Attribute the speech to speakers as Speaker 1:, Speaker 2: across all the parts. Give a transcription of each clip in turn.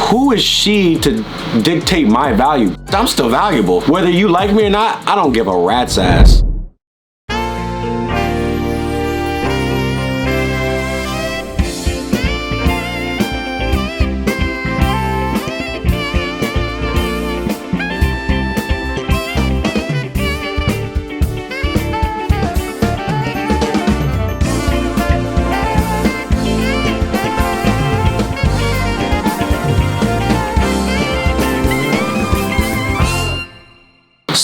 Speaker 1: who is she to dictate my value? I'm still valuable. Whether you like me or not, I don't give a rat's ass.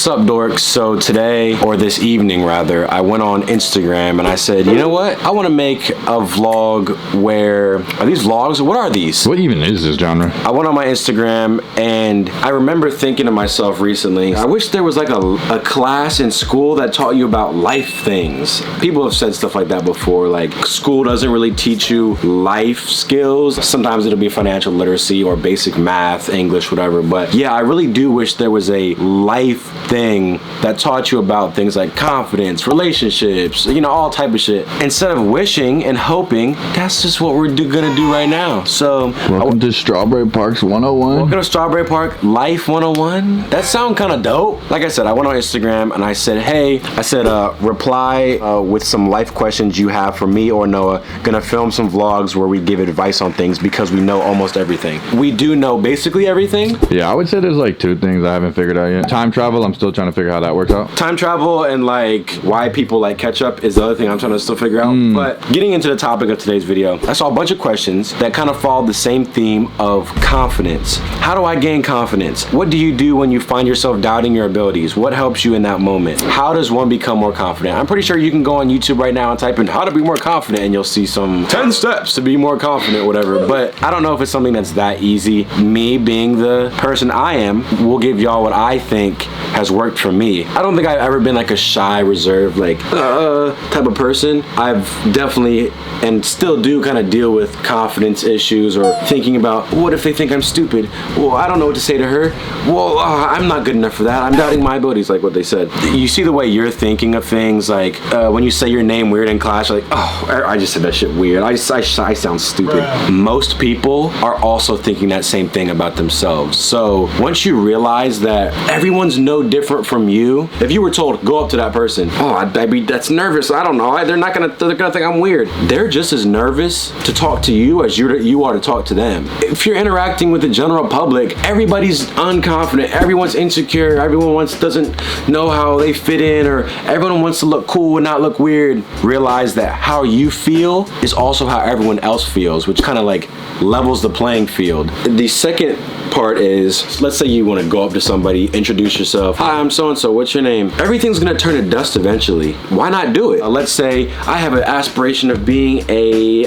Speaker 1: What's up, dorks? So today, or this evening rather, I went on Instagram and I said, you know what? I want to make a vlog where, are these vlogs? What are these?
Speaker 2: What even is this genre?
Speaker 1: I went on my Instagram and I remember thinking to myself recently, I wish there was like a class in school that taught you about life things. People have said stuff like that before, like school doesn't really teach you life skills. Sometimes it'll be financial literacy or basic math, English, whatever. But yeah, I really do wish there was a life thing that taught you about things like confidence, relationships, you know, all type of shit. Instead of wishing and hoping, that's just what we're gonna do right now. So
Speaker 2: welcome to Strawberry Park's 101.
Speaker 1: Welcome to Strawberry Park Life 101. That sound kind of dope. Like I said, I went on Instagram and I said, hey, reply with some life questions you have for me or Noah. Gonna film some vlogs where we give advice on things because we know almost everything. We do know basically everything.
Speaker 2: Yeah, I would say there's like two things I haven't figured out yet. Time travel, I'm still trying to figure out how that works out. Time
Speaker 1: travel and like why people like ketchup is the other thing I'm trying to still figure out. But getting into the topic of today's video, I saw a bunch of questions that kind of follow the same theme of confidence. How do I gain confidence? What do you do when you find yourself doubting your abilities? What helps you in that moment? How does one become more confident? I'm pretty sure you can go on YouTube right now and type in how to be more confident and you'll see some 10 steps to be more confident, whatever. But I don't know if it's something that's that easy. Me being the person I am, will give y'all what I think has worked for me. I don't think I've ever been like a shy, reserved, like type of person. I've definitely and still do kind of deal with confidence issues or thinking about what if they think I'm stupid? Well, I don't know what to say to her. Well, I'm not good enough for that. I'm doubting my abilities, like what they said. You see the way you're thinking of things, like when you say your name weird in class, you're like, oh, I just said that shit weird. I sound stupid. Bruh. Most people are also thinking that same thing about themselves. So once you realize that everyone's no different from you, if you were told go up to that person, that's nervous, I don't know, they're gonna think I'm weird. They're just as nervous to talk to you as you are to talk to them. If you're interacting with the general public, everybody's unconfident, everyone's insecure, everyone doesn't know how they fit in, or everyone wants to look cool and not look weird. Realize that how you feel is also how everyone else feels, which kind of like levels the playing field. The second part is, let's say you want to go up to somebody, introduce yourself. Hi, I'm so-and-so, what's your name? Everything's gonna turn to dust eventually. Why not do it? Let's say I have an aspiration of being a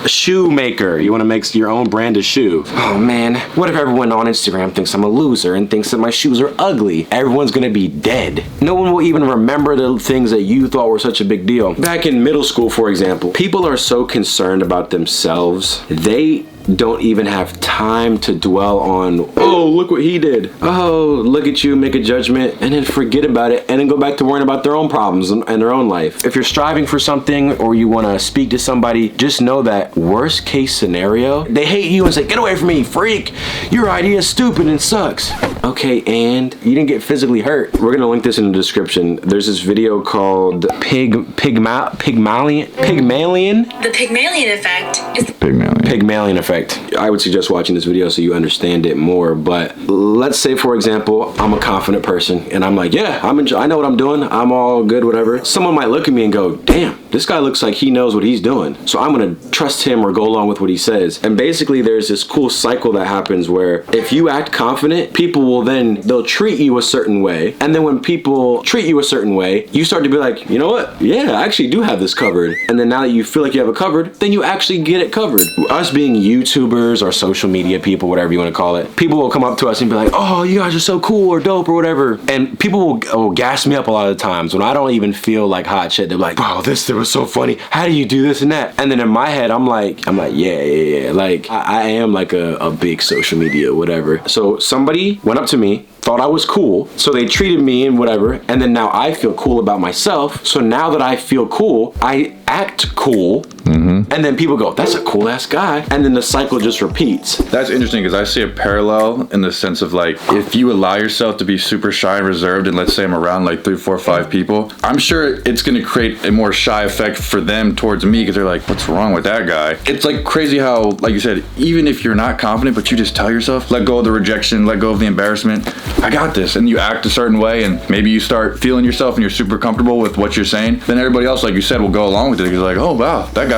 Speaker 1: shoemaker. You want to make your own brand of shoe. Oh man, what if everyone on Instagram thinks I'm a loser and thinks that my shoes are ugly? Everyone's gonna be dead. No one will even remember the things that you thought were such a big deal. Back in middle school, for example, people are so concerned about themselves, they don't even have time to dwell on, oh, look what he did. Oh, look at you, make a judgment, and then forget about it, and then go back to worrying about their own problems and their own life. If you're striving for something or you want to speak to somebody, just know that worst case scenario, they hate you and say, get away from me, freak. Your idea is stupid and sucks. Okay, and you didn't get physically hurt. We're gonna link this in the description. There's this video called Pygmalion.
Speaker 3: The Pygmalion effect is
Speaker 1: Pygmalion effect. I would suggest watching this video so you understand it more. But let's say, for example, I'm a confident person and I'm like, yeah, I know what I'm doing. I'm all good, whatever. Someone might look at me and go, damn, this guy looks like he knows what he's doing. So I'm gonna trust him or go along with what he says. And basically there's this cool cycle that happens where if you act confident, people will they'll treat you a certain way. And then when people treat you a certain way, you start to be like, you know what? Yeah, I actually do have this covered. And then now that you feel like you have it covered, then you actually get it covered. Us being YouTubers or social media people, whatever you want to call it, people will come up to us and be like, oh, you guys are so cool or dope or whatever. And people will gas me up a lot of times when I don't even feel like hot shit. They're like, bro, this was so funny. How do you do this and that? And then in my head, I'm like, yeah. Like I am like a big social media, whatever. So somebody went up to me thought I was cool, so they treated me and whatever, and then now I feel cool about myself, so now that I feel cool, I act cool, and then people go, that's a cool ass guy, and then the cycle just repeats.
Speaker 2: That's interesting because I see a parallel in the sense of like, if you allow yourself to be super shy and reserved, and let's say I'm around like 3, 4, 5 people, I'm sure it's gonna create a more shy effect for them towards me because they're like, what's wrong with that guy? It's like crazy how, like you said, even if you're not confident, but you just tell yourself, let go of the rejection, let go of the embarrassment, I got this, and you act a certain way, and maybe you start feeling yourself and you're super comfortable with what you're saying, then everybody else, like you said, will go along with it because like, oh wow, that guy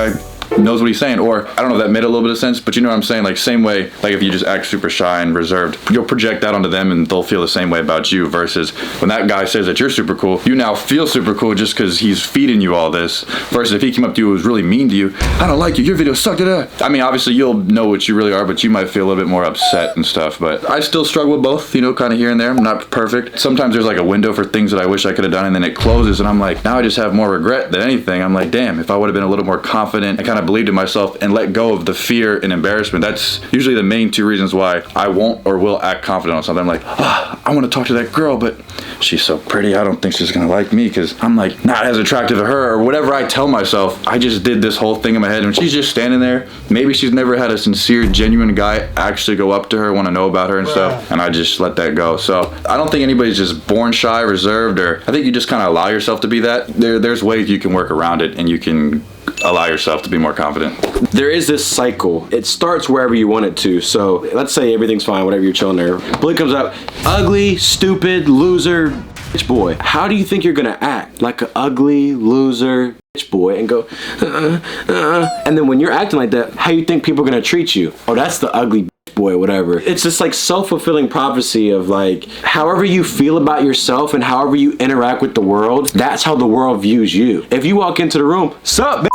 Speaker 2: knows what he's saying. Or I don't know if that made a little bit of sense, but you know what I'm saying? Like same way, like if you just act super shy and reserved, you'll project that onto them and they'll feel the same way about you, versus when that guy says that you're super cool, you now feel super cool just because he's feeding you all this, versus if he came up to you and was really mean to you, I don't like you, your video sucked. I mean, obviously you'll know what you really are, but you might feel a little bit more upset and stuff. But I still struggle with both, you know, kind of here and there. I'm not perfect. Sometimes there's like a window for things that I wish I could have done, and then it closes and I'm like, now I just have more regret than anything. I'm like, damn, if I would have been a little more confident, I kind of believed in myself and let go of the fear and embarrassment. That's usually the main 2 reasons why I won't or will act confident on something. I'm like, I want to talk to that girl, but she's so pretty, I don't think she's gonna like me because I'm like not as attractive to her, or whatever I tell myself. I just did this whole thing in my head, and she's just standing there. Maybe she's never had a sincere, genuine guy actually go up to her, want to know about her and stuff, and I just let that go. So I don't think anybody's just born shy, reserved, or I think you just kind of allow yourself to be that. There's ways you can work around it, and you can allow yourself to be more confident.
Speaker 1: There is this cycle. It starts wherever you want it to. So let's say everything's fine, whatever, you're chilling there. Bully comes up, ugly, stupid, loser, bitch boy. How do you think you're gonna act? Like an ugly, loser, bitch boy, and go, and then when you're acting like that, how you think people are gonna treat you? Oh, that's the ugly bitch boy, whatever. It's just like self-fulfilling prophecy of like, however you feel about yourself and however you interact with the world, that's how the world views you. If you walk into the room, sup, bitch?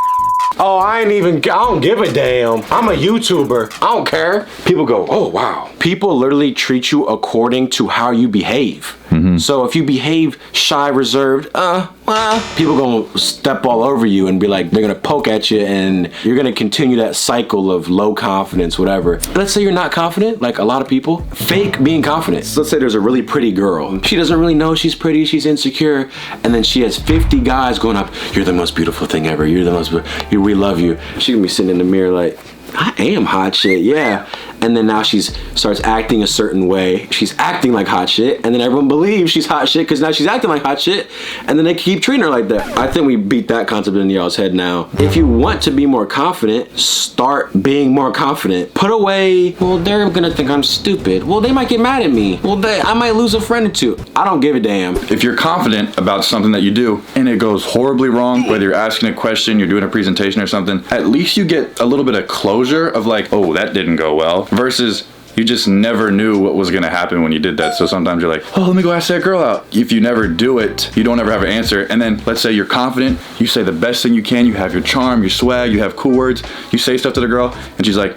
Speaker 1: Oh, I don't give a damn. I'm a YouTuber. I don't care. People go, oh, wow. People literally treat you according to how you behave. So if you behave shy, reserved, people gonna step all over you and be like, they're gonna poke at you, and you're gonna continue that cycle of low confidence, whatever. Let's say you're not confident, like a lot of people, fake being confident. So let's say there's a really pretty girl. She doesn't really know she's pretty, she's insecure, and then she has 50 guys going up, you're the most beautiful thing ever, you're the most, we love you. She gonna be sitting in the mirror like, I am hot shit, yeah. And then now she's starts acting a certain way. She's acting like hot shit, and then everyone believes she's hot shit because now she's acting like hot shit, and then they keep treating her like that. I think we beat that concept in y'all's head now. If you want to be more confident, start being more confident. Put away, well, they're gonna think I'm stupid. Well, they might get mad at me. Well, I might lose a friend or two. I don't give a damn.
Speaker 2: If you're confident about something that you do and it goes horribly wrong, whether you're asking a question, you're doing a presentation or something, at least you get a little bit of closure of like, oh, that didn't go well, versus you just never knew what was gonna happen when you did that. So sometimes you're like, oh, let me go ask that girl out. If you never do it, you don't ever have an answer. And then let's say you're confident, you say the best thing you can, you have your charm, your swag, you have cool words, you say stuff to the girl, and she's like,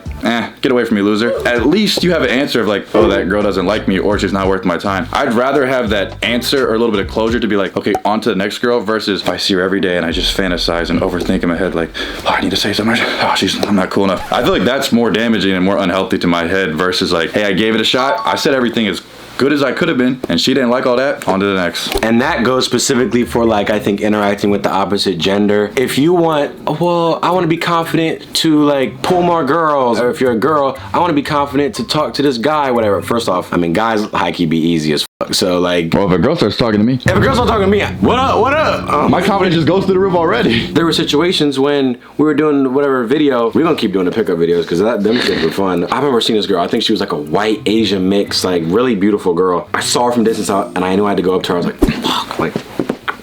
Speaker 2: get away from me, loser. At least you have an answer of like, oh, that girl doesn't like me, or she's not worth my time. I'd rather have that answer or a little bit of closure to be like, okay, on to the next girl, versus if I see her every day and I just fantasize and overthink in my head like, oh, I need to say something. Oh, I'm not cool enough. I feel like that's more damaging and more unhealthy to my head versus like, hey, I gave it a shot. I said everything as good as I could have been, and she didn't like all that. On to the next.
Speaker 1: And that goes specifically for like, I think, interacting with the opposite gender. If you want, well, I want to be confident to like pull more girls, or if you're a girl, I want to be confident to talk to this guy, whatever. First off, I mean, guys high-key be easy as fuck. So like,
Speaker 2: well, if a girl starts talking to me,
Speaker 1: if a girl starts talking to me, what up?
Speaker 2: My confidence just goes through the roof already.
Speaker 1: There were situations when we were doing whatever video. We're gonna keep doing the pickup videos because them shit were fun. I remember seeing this girl. I think she was like a white Asian mix, like really beautiful girl. I saw her from distance out, and I knew I had to go up to her. I was like, fuck, like,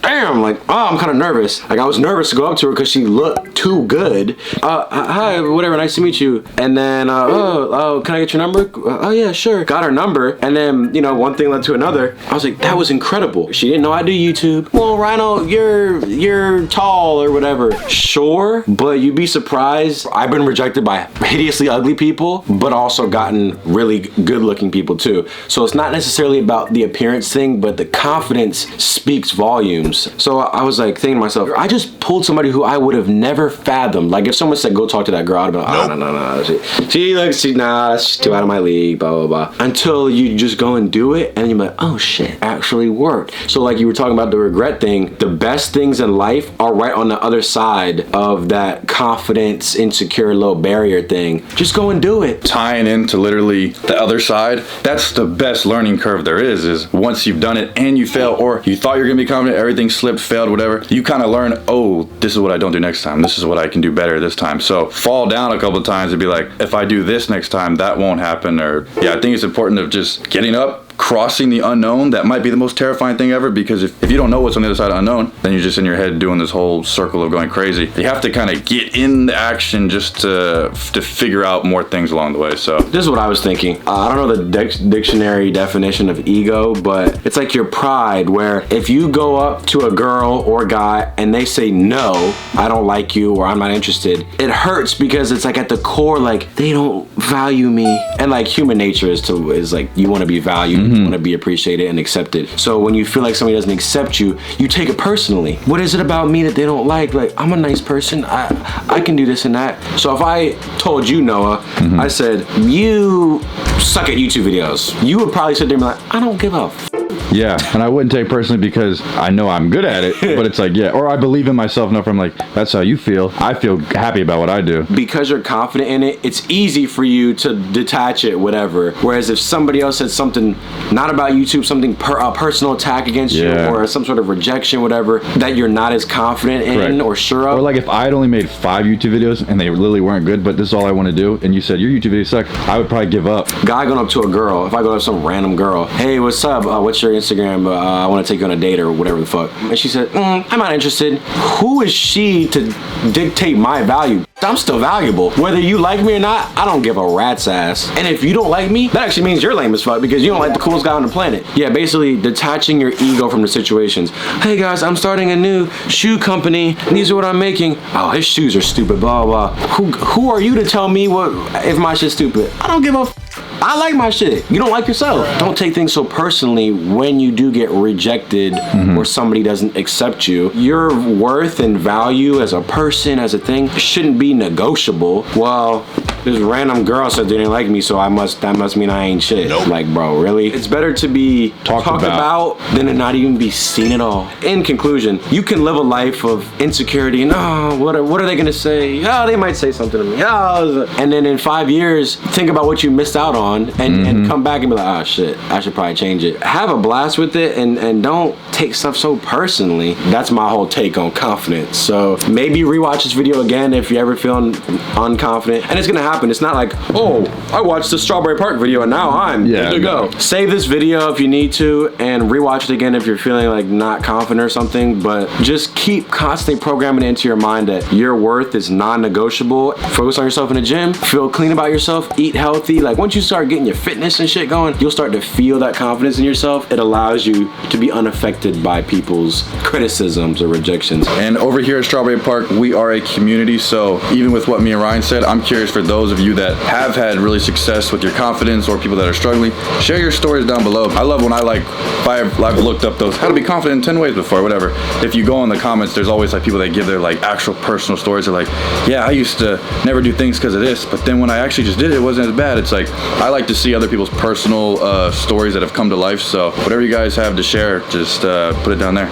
Speaker 1: damn, like, oh, I'm kind of nervous. Like, I was nervous to go up to her because she looked too good. Hi, whatever, nice to meet you. And then, oh, can I get your number? Oh yeah, sure. Got her number. And then, you know, one thing led to another. I was like, that was incredible. She didn't know I do YouTube. Well, Rhino, you're tall or whatever. Sure, but you'd be surprised. I've been rejected by hideously ugly people, but also gotten really good looking people too. So it's not necessarily about the appearance thing, but the confidence speaks volumes. this. So I was like thinking to myself, I just pulled somebody who I would have never fathomed. Like if someone said, go talk to that girl, I'd be like, oh, no. Nah, that's too out of my league, blah, blah, blah. Until you just go and do it, and you're like, oh shit, actually worked. So like you were talking about the regret thing, the best things in life are right on the other side of that confidence, insecure, low barrier thing. Just go and do it.
Speaker 2: Tying into literally the other side, that's the best learning curve there is once you've done it and you fail, or you thought you're gonna be confident, everything slipped, failed, whatever, you kind of learn, oh, this is what I don't do next time. This is what I can do better this time. So fall down a couple of times and be like, if I do this next time, that won't happen. Or yeah, I think it's important of just getting up, crossing the unknown. That might be the most terrifying thing ever, because if you don't know what's on the other side of unknown, then you're just in your head doing this whole circle of going crazy. You have to kind of get in the action just to figure out more things along the way. So
Speaker 1: this is what I was thinking. I don't know the dictionary definition of ego, but it's like your pride, where if you go up to a girl or guy and they say no, I don't like you, or I'm not interested, it hurts because it's like at the core, like they don't value me. And like human nature is like you want to be valued. You want to be appreciated and accepted. So when you feel like somebody doesn't accept you, you take it personally. What is it about me that they don't like? Like, I'm a nice person. I can do this and that. So if I told you, Noah, I said, you suck at YouTube videos, you would probably sit there and be like, I don't give a f.
Speaker 2: yeah, and I wouldn't take it personally because I know I'm good at it, but it's like, yeah, or I believe in myself enough, I'm like, that's how you feel. I feel happy about what I do.
Speaker 1: Because you're confident in it, it's easy for you to detach it, whatever. Whereas if somebody else said something not about YouTube, something a personal attack against you, or some sort of rejection, whatever, that you're not as confident in or sure of.
Speaker 2: Or like if I had only made 5 YouTube videos and they literally weren't good, but this is all I want to do, and you said your YouTube videos suck, I would probably give up.
Speaker 1: Guy going up to a girl, if I go up to some random girl, hey, what's up? What's your Instagram? I want to take you on a date or whatever the fuck. And she said, I'm not interested. Who is she to dictate my value? I'm still valuable. Whether you like me or not, I don't give a rat's ass. And if you don't like me, that actually means you're lame as fuck because you don't like the coolest guy on the planet. Yeah, basically detaching your ego from the situations. Hey guys, I'm starting a new shoe company. These are what I'm making. Oh, his shoes are stupid, blah, blah. Who are you to tell me what if my shit's stupid? I don't give a f. I like my shit. You don't like yourself. Don't take things so personally when you do get rejected or somebody doesn't accept you. Your worth and value as a person, as a thing, shouldn't be negotiable. Well, this random girl said they didn't like me, so that must mean I ain't shit. Nope. Like, bro, really? It's better to be talked about than to not even be seen at all. In conclusion, you can live a life of insecurity and, oh, what are they gonna say? Oh, they might say something to me. Oh, and then in 5 years, think about what you missed out on and come back and be like, oh shit, I should probably change it. Have a blast with it and don't take stuff so personally. That's my whole take on confidence. So maybe rewatch this video again if you're ever feeling unconfident. And it's gonna happen. It's not like, oh, I watched the Strawberry Park video and now I'm good to go. Save this video if you need to and rewatch it again if you're feeling like not confident or something, but just keep constantly programming it into your mind that your worth is non-negotiable. Focus on yourself in the gym, feel clean about yourself, eat healthy. Like once you start getting your fitness and shit going, you'll start to feel that confidence in yourself. It allows you to be unaffected by people's criticisms or rejections.
Speaker 2: And over here at Strawberry Park, we are a community, so even with what me and Ryan said, I'm curious for those of you that have had really success with your confidence or people that are struggling, share your stories down below. I love when I've looked up those how to be confident in 10 ways before, whatever. If you go in the comments, there's always like people that give their like actual personal stories. They're like, yeah, I used to never do things because of this, but then when I actually just did it, it wasn't as bad. It's like, I like to see other people's personal stories that have come to life. So whatever you guys have to share, just put it down there.